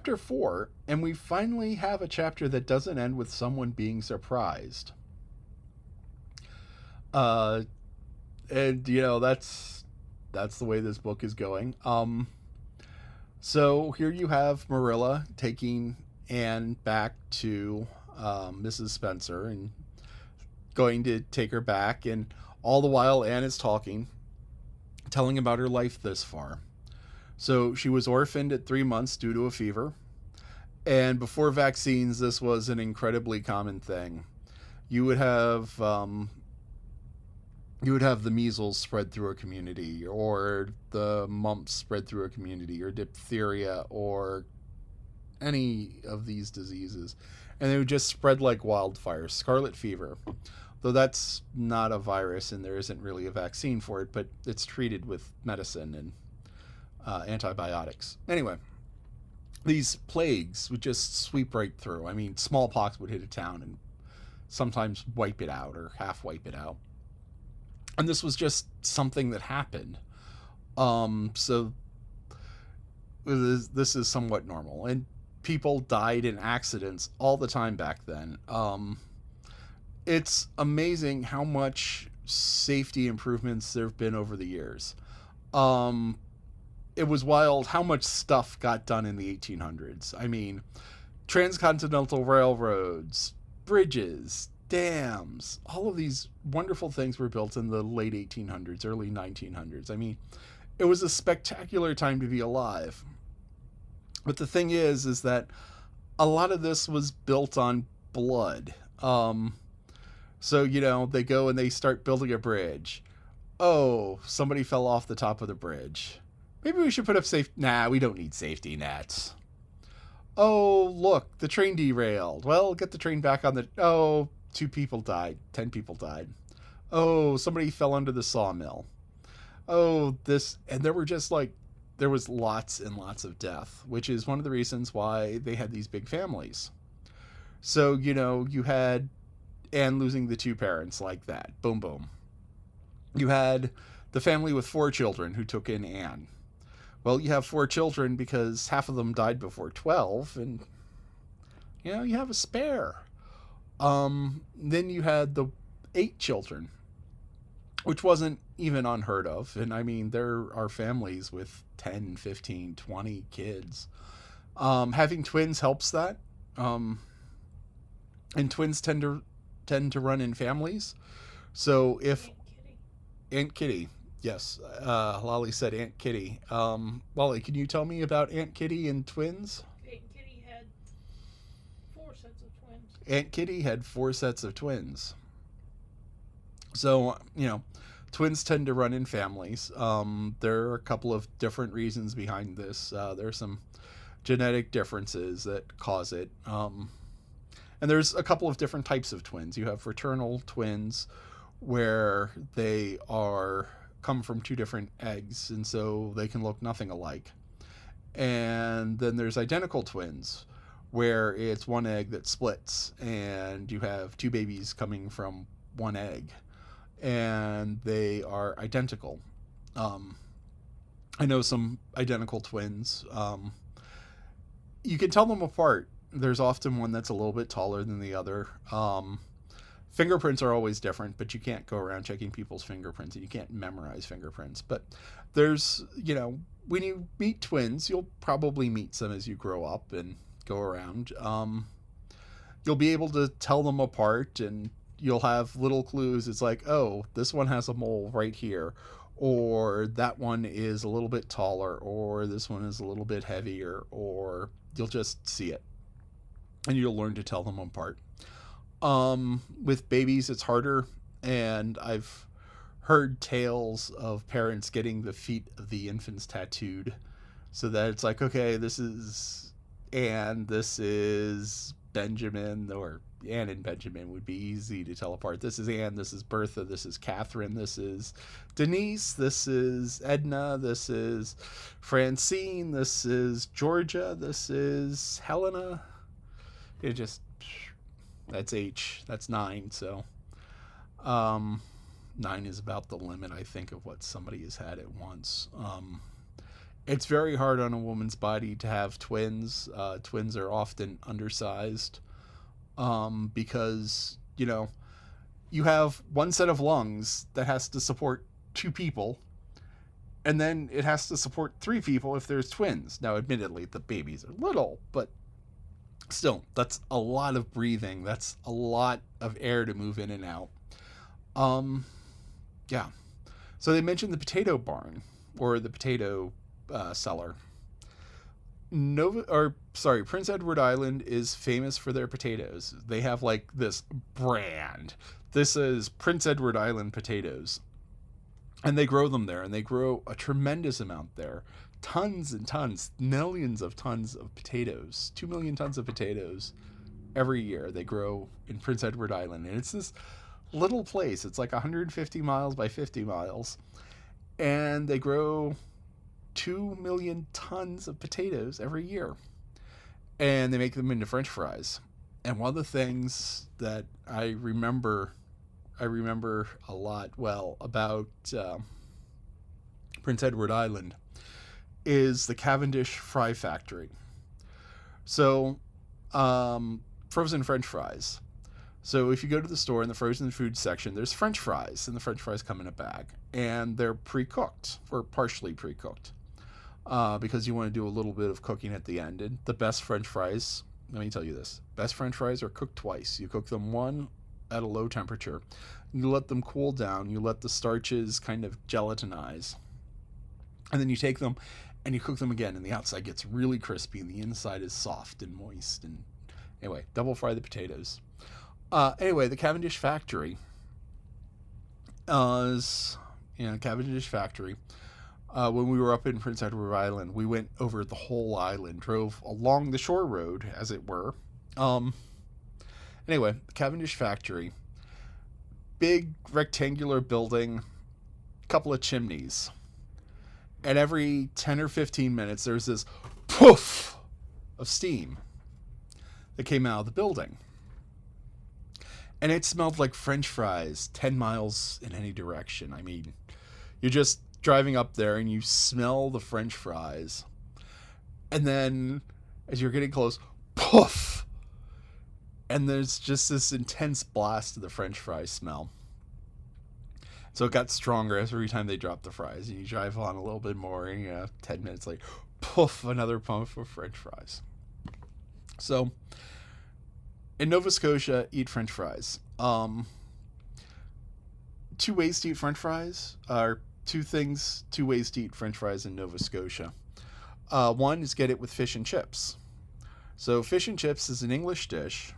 chapter 4, and we finally have a chapter that doesn't end with someone being surprised. Uh, and that's the way this book is going. So here you have Marilla taking Anne back to Mrs. Spencer and going to take her back, and all the while Anne is talking, telling about her life this far. So she was orphaned at 3 months due to a fever. And before vaccines, this was an incredibly common thing. You would have the measles spread through a community, or the mumps spread through a community, or diphtheria, or any of these diseases, and they would just spread like wildfire. Scarlet fever, though that's not a virus and there isn't really a vaccine for it, but it's treated with medicine and antibiotics. Anyway, these plagues would just sweep right through. I mean, smallpox would hit a town and sometimes wipe it out or half wipe it out. And this was just something that happened. So this is somewhat normal. And people died in accidents all the time back then. It's amazing how much safety improvements there have been over the years. Um, it was wild how much stuff got done in the 1800s. I mean, transcontinental railroads, bridges, dams, all of these wonderful things were built in the late 1800s, early 1900s. I mean, it was a spectacular time to be alive. But the thing is that a lot of this was built on blood. So, they go and they start building a bridge. Oh, somebody fell off the top of the bridge. Maybe we should put up safe. Nah, we don't need safety nets. Oh, look, the train derailed. Well, get the train back on the. Oh, 2 people died. 10 people died. Oh, somebody fell under the sawmill. Oh, this. And there was lots and lots of death, which is one of the reasons why they had these big families. So, you had Anne losing the 2 parents like that. Boom, boom. You had the family with 4 children who took in Anne. Well, you have 4 children because half of them died before 12, and, you have a spare. Then you had the 8 children, which wasn't even unheard of. And I mean, there are families with 10, 15, 20 kids. Having twins helps that. And twins tend to run in families. So if Aunt Kitty, yes, Lolly said Aunt Kitty. Lolly, can you tell me about Aunt Kitty and twins? Aunt Kitty had 4 sets of twins. Aunt Kitty had 4 sets of twins. So, twins tend to run in families. There are a couple of different reasons behind this. There are some genetic differences that cause it. And there's a couple of different types of twins. You have fraternal twins, where they come from 2 different eggs, and so they can look nothing alike. And then there's identical twins, where it's 1 egg that splits, and you have 2 babies coming from 1 egg, and they are identical. Um, I know some identical twins. You can tell them apart. There's often one that's a little bit taller than the other. Fingerprints are always different, but you can't go around checking people's fingerprints, and you can't memorize fingerprints. But there's, when you meet twins, you'll probably meet some as you grow up and go around. You'll be able to tell them apart, and you'll have little clues. It's like, oh, this one has a mole right here, or that one is a little bit taller, or this one is a little bit heavier, or you'll just see it, and you'll learn to tell them apart. With babies, it's harder, and I've heard tales of parents getting the feet of the infants tattooed, so that it's like, okay, this is Anne, this is Benjamin, or Anne and Benjamin would be easy to tell apart. This is Anne, this is Bertha, this is Catherine, this is Denise, this is Edna, this is Francine, this is Georgia, this is Helena. It just, that's that's 9. So, 9 is about the limit, I think, of what somebody has had at once. It's very hard on a woman's body to have twins. Twins are often undersized because, you have one set of lungs that has to support two people, and then it has to support three people if there's twins. Now, admittedly, the babies are little, but still, that's a lot of breathing. That's a lot of air to move in and out. Um, yeah. So they mentioned the potato barn or the potato cellar. Prince Edward Island is famous for their potatoes. They have like this brand. This is Prince Edward Island potatoes. And they grow them there, and they grow a tremendous amount there. Tons and tons, millions of tons of potatoes. 2 million tons of potatoes every year they grow in Prince Edward Island. And it's this little place. It's like 150 miles by 50 miles. And they grow 2 million tons of potatoes every year. And they make them into French fries. And one of the things that I remember a lot about Prince Edward Island is the Cavendish Fry Factory. So, frozen French fries. So if you go to the store in the frozen food section, there's French fries, and the French fries come in a bag, and they're pre-cooked or partially pre-cooked, because you want to do a little bit of cooking at the end. And the best French fries, let me tell you this: best French fries are cooked twice. You cook them one at a low temperature, you let them cool down, you let the starches kind of gelatinize, and then you take them and you cook them again, and the outside gets really crispy and the inside is soft and moist. And anyway, double fry the potatoes. Anyway, the Cavendish Factory is, Cavendish Factory. When we were up in Prince Edward Island, we went over the whole island, drove along the shore road, as it were. Anyway, the Cavendish Factory, big rectangular building, couple of chimneys. And every 10 or 15 minutes, there's this poof of steam that came out of the building. And it smelled like French fries 10 miles in any direction. I mean, you're just driving up there and you smell the French fries. And then as you're getting close, poof! And there's just this intense blast of the French fry smell. So it got stronger every time they dropped the fries. And you drive on a little bit more, and 10 minutes later, poof, another pump of French fries. So in Nova Scotia, eat French fries. 2 ways to eat French fries are 2 ways to eat French fries in Nova Scotia. One is get it with fish and chips. So fish and chips is an English dish,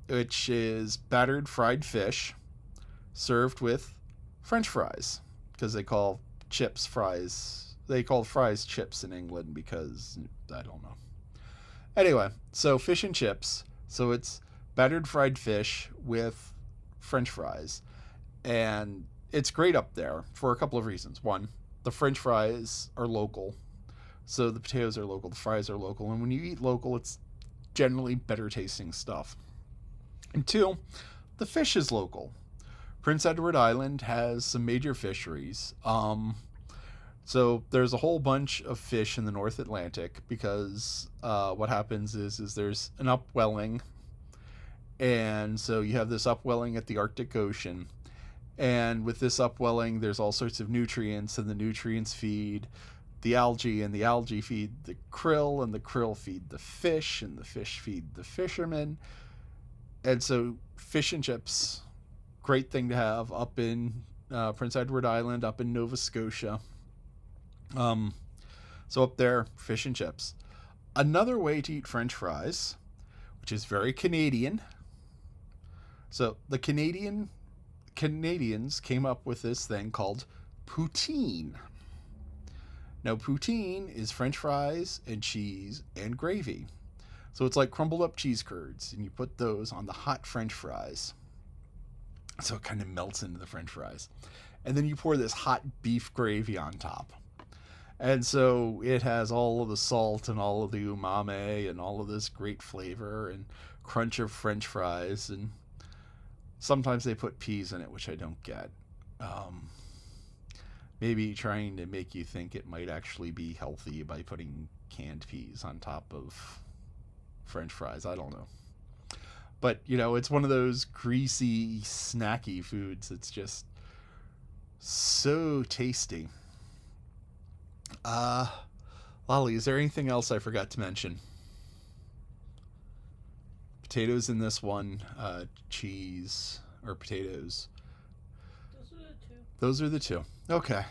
which is battered fried fish served with French fries, because they call chips fries. They call fries chips in England because I don't know. Anyway, so fish and chips. So it's battered fried fish with French fries. And it's great up there for a couple of reasons. One, the French fries are local. So the potatoes are local, the fries are local. And when you eat local, it's generally better tasting stuff. And 2, the fish is local. Prince Edward Island has some major fisheries. So there's a whole bunch of fish in the North Atlantic because what happens is there's an upwelling, and so you have this upwelling at the Arctic Ocean, and with this upwelling there's all sorts of nutrients, and the nutrients feed the algae, and the algae feed the krill, and the krill feed the fish, and the fish feed the fishermen. And so fish and chips, great thing to have up in Prince Edward Island, up in Nova Scotia. So up there, fish and chips. Another way to eat French fries, which is very Canadian. So the Canadians came up with this thing called poutine. Now, poutine is French fries and cheese and gravy. So it's like crumbled up cheese curds, and you put those on the hot French fries. So it kind of melts into the French fries. And then you pour this hot beef gravy on top. And so it has all of the salt and all of the umami and all of this great flavor and crunch of French fries. And sometimes they put peas in it, which I don't get. maybe trying to make you think it might actually be healthy by putting canned peas on top of French fries. I don't know. But, it's one of those greasy, snacky foods. It's just so tasty. Uh, Lolly, is there anything else I forgot to mention? Potatoes in this one, cheese, or potatoes. Those are the two. Those are the two. Okay.